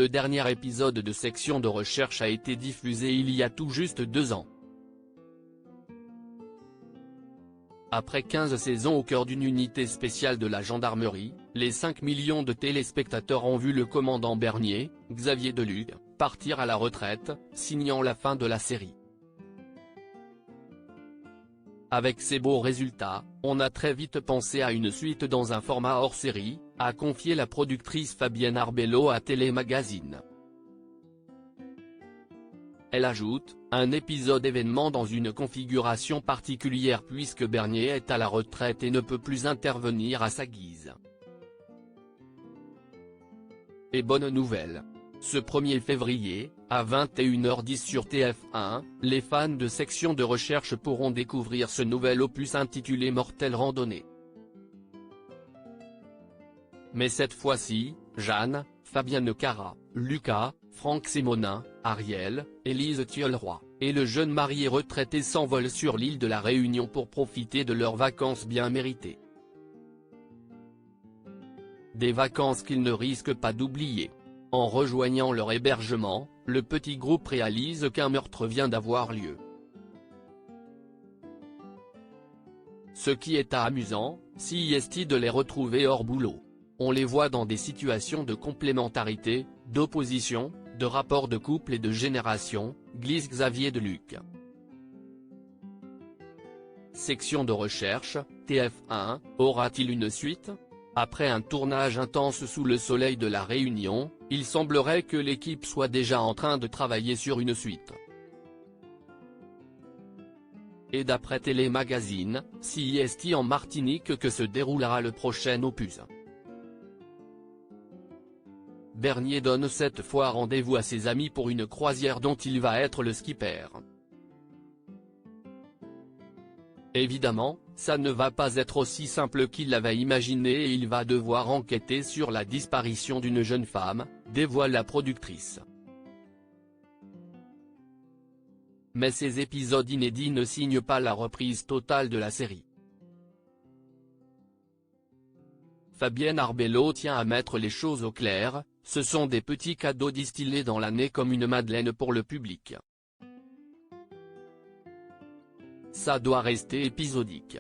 Le dernier épisode de Section de recherche a été diffusé il y a tout juste 2 ans. Après 15 saisons au cœur d'une unité spéciale de la gendarmerie, les 5 millions de téléspectateurs ont vu le commandant Bernier, Xavier Deluc, partir à la retraite, signant la fin de la série. Avec ces beaux résultats, on a très vite pensé à une suite dans un format hors-série, a confié la productrice Fabienne Arbello à Télémagazine. Elle ajoute, un épisode événement dans une configuration particulière puisque Bernier est à la retraite et ne peut plus intervenir à sa guise. Et bonne nouvelle. Ce 1er février, à 21h10 sur TF1, les fans de Section de recherche pourront découvrir ce nouvel opus intitulé Mortelle randonnée. Mais cette fois-ci, Jeanne, Fabienne Cara, Lucas, Franck Sémonin, Ariel, Élise Thiolroy, et le jeune marié retraité s'envolent sur l'île de la Réunion pour profiter de leurs vacances bien méritées. Des vacances qu'ils ne risquent pas d'oublier. En rejoignant leur hébergement, le petit groupe réalise qu'un meurtre vient d'avoir lieu. Ce qui est amusant, si est de les retrouver hors boulot. On les voit dans des situations de complémentarité, d'opposition, de rapport de couple et de génération, glisse Xavier Deluc. Section de recherche, TF1, aura-t-il une suite ? Après un tournage intense sous le soleil de la Réunion, il semblerait que l'équipe soit déjà en train de travailler sur une suite. Et d'après Télémagazine, c'est en Martinique que se déroulera le prochain opus. Bernier donne cette fois rendez-vous à ses amis pour une croisière dont il va être le skipper. Évidemment, ça ne va pas être aussi simple qu'il l'avait imaginé et il va devoir enquêter sur la disparition d'une jeune femme, dévoile la productrice. Mais ces épisodes inédits ne signent pas la reprise totale de la série. Fabienne Arbello tient à mettre les choses au clair, ce sont des petits cadeaux distillés dans l'année comme une madeleine pour le public. Ça doit rester épisodique.